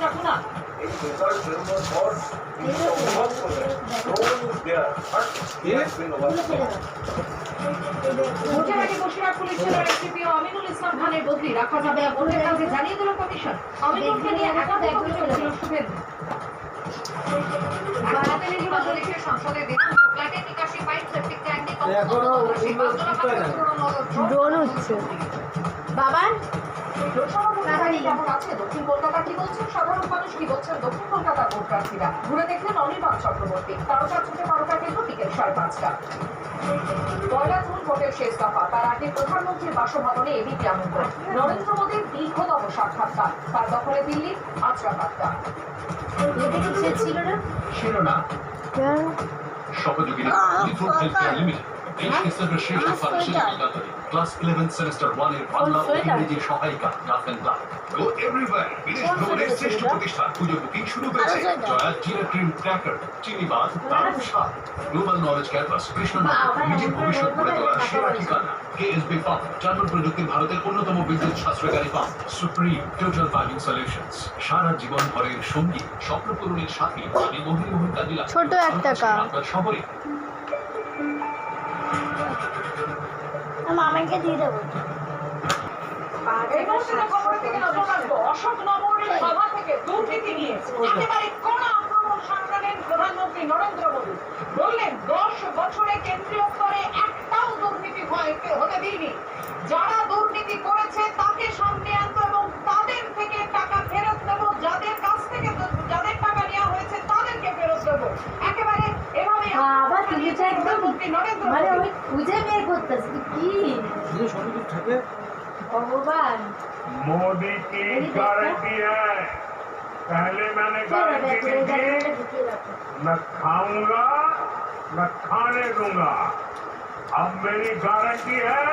রাখো না। ভোটের আগে বসিরহাট পুলিশ জেলার এসপিও আমিনুল ইসলাম খানের বদলি রাখা যাবে ভোটের কাছে জানিয়ে দিল কমিশন। আমিনুলকে নিয়ে একাধিক অভিযোগ ছিল শুভেন্দু। সংসদে দিনাঙ্ক ফ্ল্যাটে নিকাশি পাইপ সেপ্টিক ট্যাঙ্ক ড্রোন হচ্ছে বাবা। কেমন আছে দক্ষিণ কলকাতা কি বলছেন সাধারণ মানুষ, কি বলছেন দক্ষিণ কলকাতার ভোট প্রার্থীরা? ঘুরে দেখলেন অনির্বাণ চক্রবর্তী। তারকা ছুটে তারকা কিন্তু বিকেল 5:30। পয়লা জুন ভোটের শেষ দফা, তার আগে প্রধানমন্ত্রীর বাসভবনে এবিপি আমন্ত্রণ। নরেন্দ্র মোদীর দীর্ঘতম সাক্ষাৎকার, তার দখলে দিল্লি আজ রাত 8টা। ছিল না সহযোগী লিমিটেড দেশ के सर्वश्रेष्ठ फार्मास्यूटिकल क्लास 11 सेमेस्टर 1 এর বাংলা ও ইংরেজি সহায়িকা গাফেন ক্লাব গো এভরিওয়্যার বিদেশ ভ্রমণের শ্রেষ্ঠ প্রতিষ্ঠান। পুজো বুকিং শুরু হয়েছে। জয়া জিরা ক্রিম ক্র্যাকার, চিনিবাদ, দারুণ স্বাদ, গ্লোবাল নলেজ ক্যাম্পাস, কৃষ্ণনগর, নিজের ভবিষ্যৎ গড়ে তোলার সেরা ঠিকানা। কেএসবি ফার্ম, জার্মান প্রযুক্তির ভারতের অন্যতম বিদ্যুৎ সাশ্রয়কারী firm. Supreme Total Farming Solutions, সারা জীবন ভরের সঙ্গী, স্বপ্ন পূরণের সাথী। আমি মোহন কাদিলা, ছোট এক টাকা আপনার শহরে মামাকে দিয়ে দেবো। অশোকনগরের সভা থেকে দুর্নীতি নিয়ে একেবারে কোন আক্রমণ সামলালেন প্রধানমন্ত্রী নরেন্দ্র মোদী। বললেন 10 বছরে কেন্দ্রীয় স্তরে একটাও দুর্নীতি হতে দিইনি। যারা দুর্নীতি করেছে তাকে সামনে আনবো এবং তাদের থেকে টাকা ফেরত নেবো। যাদের কাছ থেকে যাদের টাকা নেওয়া হয়েছে তাদেরকে ফেরত দেবো। একেবারে এভাবে প্রধানমন্ত্রী নরেন্দ্র মোদী খুঁজে বের করতেছি কি भगवान। मोदी की गारंटी है, पहले मैंने गारंटी दी थी न खाऊंगा न खाने दूंगा। अब मेरी गारंटी है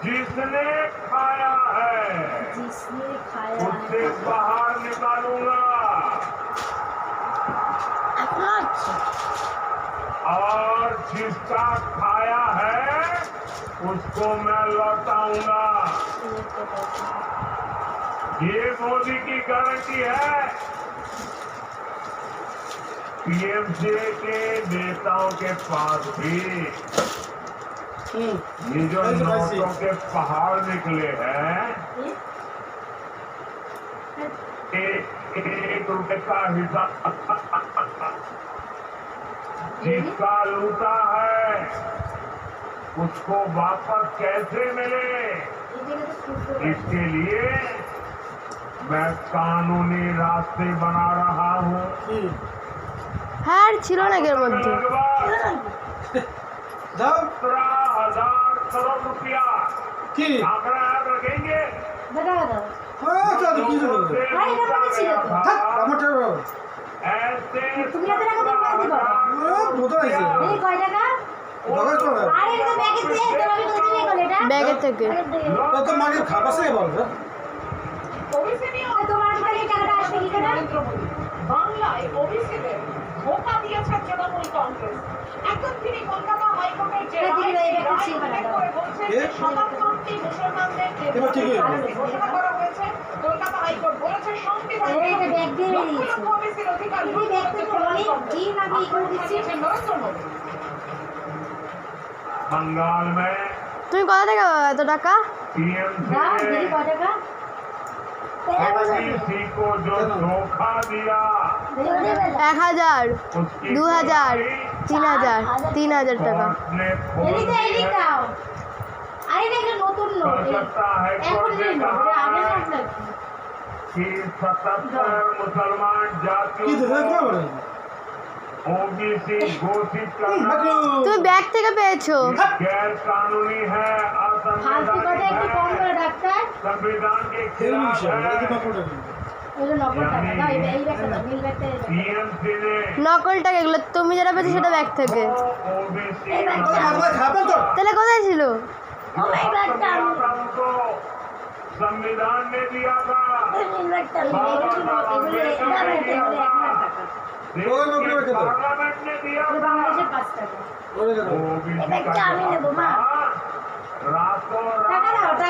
जिसने खाया है उससे बाहर निकालूंगा और जिसका खाया है उसको मैं लौटाऊंगा। ये मोदी की गारंटी है। पीएमजे के नेताओं के पास भी ये जो नोटों के पहाड़ निकले हैं, 1 रुपए का हिसाब जिसका लूटा है उसको वापस कैसे मिले, इसके लिए मैं कानूनी रास्ते बना रहा हूँ। হ্যাঁ ছিল না এর মধ্যে 17,000 करोड़ रुपया आंकड़ा याद रखेंगे। ऐसे ব্যাগের থেকে বাংলায় ওবিসিদের ধোঁকা দিয়েছে তৃণমূল কংগ্রেস। এখন তিনি কলকাতা হাইকোর্টের যে শতাব্দী মুসলমানদের ঘোষণা করা হয়েছে, কলকাতা হাইকোর্ট বলেছে সংবিধান ওবিসির অধিকার নরেন্দ্র মোদী। बंगाल में তুমি কোথা থেকে পাবে এত টাকা? पीएम ओबीसी को जो धोखा दिया 1000 2000 3000 3000 টাকা। कि 77 मुसलमान जातियों ओबीसी घोषित करना তুমি ব্যাগ থেকে পেয়েছো? गैर कानूनी है, असंवैधानिक है, संविधान के खिलाफ है। टीएमसी ने নকল টাকা এগুলো তুমি যেটা পেয়েছো সেটা ব্যাগ থেকে। ओबीसी তাহলে কোথায় ছিল? उनको संविधान ने दिया था, पार्लियामेंट ने दिया था। ओबीसी का रातों रात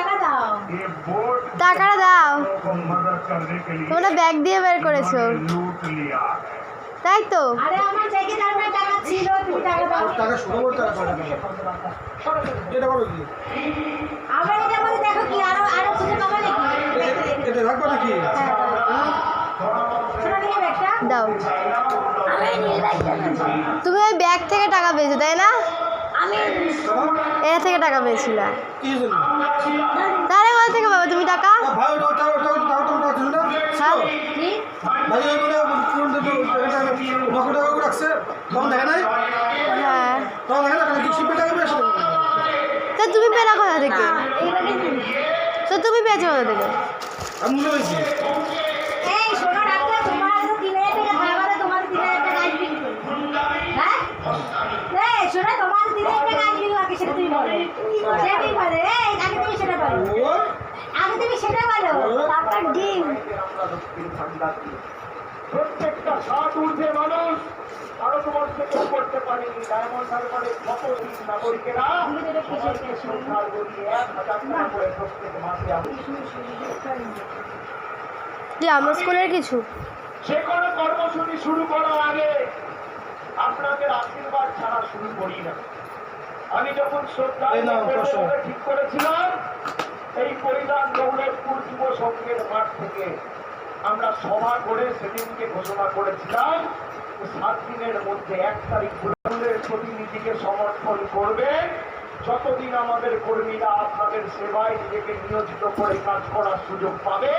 ये वोट টাকাটা দাও। को मदद करने के लिए তোমরা ব্যাগ দিয়ে বের করেছো इन्होंने लूट लिया है। তাই তো? আরে আমার ব্যাগে তার মানে টাকা ছিল, তুমি টাকা দাও। টাকা শুরু করতে টাকা পাঠাবে এটা করো কি আবার এটা বলে দেখো কি আরো খুঁজে পাবে নাকি? এটা রাখবো নাকি শোনো দিকে ব্যাগটা। দাও। আমি নীল ব্যাগটা নেবো। তুমি ওই ব্যাগ থেকে টাকা পেয়েছো তাই না? আমি এর থেকে টাকা পেয়েছিলে। কি জন্য তাহলে কোথা থেকে পাবে তুমি টাকা? ভাই ওটা ওটা ওটা ওটা ওটা ছিল না হ্যাঁ? কি? ভাই ওই বলে লক্ষ টাকা করে রাখছে তখন দেখে নাই হ্যাঁ। তখন দেখে না কারণ কি শিল্পে টাকা পেয়েছে তো তুমি পেলা কোথা থেকে? এই ব্যাগে কি? তো তুমি পেয়েছো কোথা থেকে? আমি মনে হয়েছি এই শোনো ডাক্তার, তোমার তো 3,000 টাকা ভাড়া, তোমার 3,000 টাকা আসবে কি করে? হ্যাঁ? এই শোনো, তোমার 3,000 টাকা আসবে আগে সেটা তুমি বলো। সেটাই বলো। এই আগে তুমি সেটা বলো। ও আগে তুমি সেটা বলো। তারপর ডিম। প্রত্যেকটা ষাট ঊর্ধ্বে মানুষ ভারতবর্ষে কেউ করতে পারেনি। ডায়মন্ড হারবারের কত নাগরিকেরা সবাইকে সংসার করিয়ে 1,000 টাকা করে প্রত্যেক মাসে যে আমার স্কুলের কিছু যে কোনো কর্মসূচি শুরু করার আগে আপনাদের আশীর্বাদ ছাড়া শুরু করি না। আমি যখন শ্রদ্ধা এই নাও, বসো। ঠিক করেছিলাম এই পরিধান দৌলতপুর যুব সংঘের মাঠ থেকে আমরা সভা করে সেদিনকে ঘোষণা করেছিলাম 7 দিনের মধ্যে 1 তারিখ তৃণমূলের প্রতিনিধিকে সমর্থন করবে। যতদিন আমাদের কর্মীরা আপনাদের সেবায় নিজেকে নিয়োজিত করে কাজ করার সুযোগ পাবে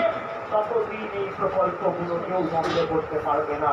ততদিন এই প্রকল্পগুলো কেউ বন্ধ করতে পারবে না।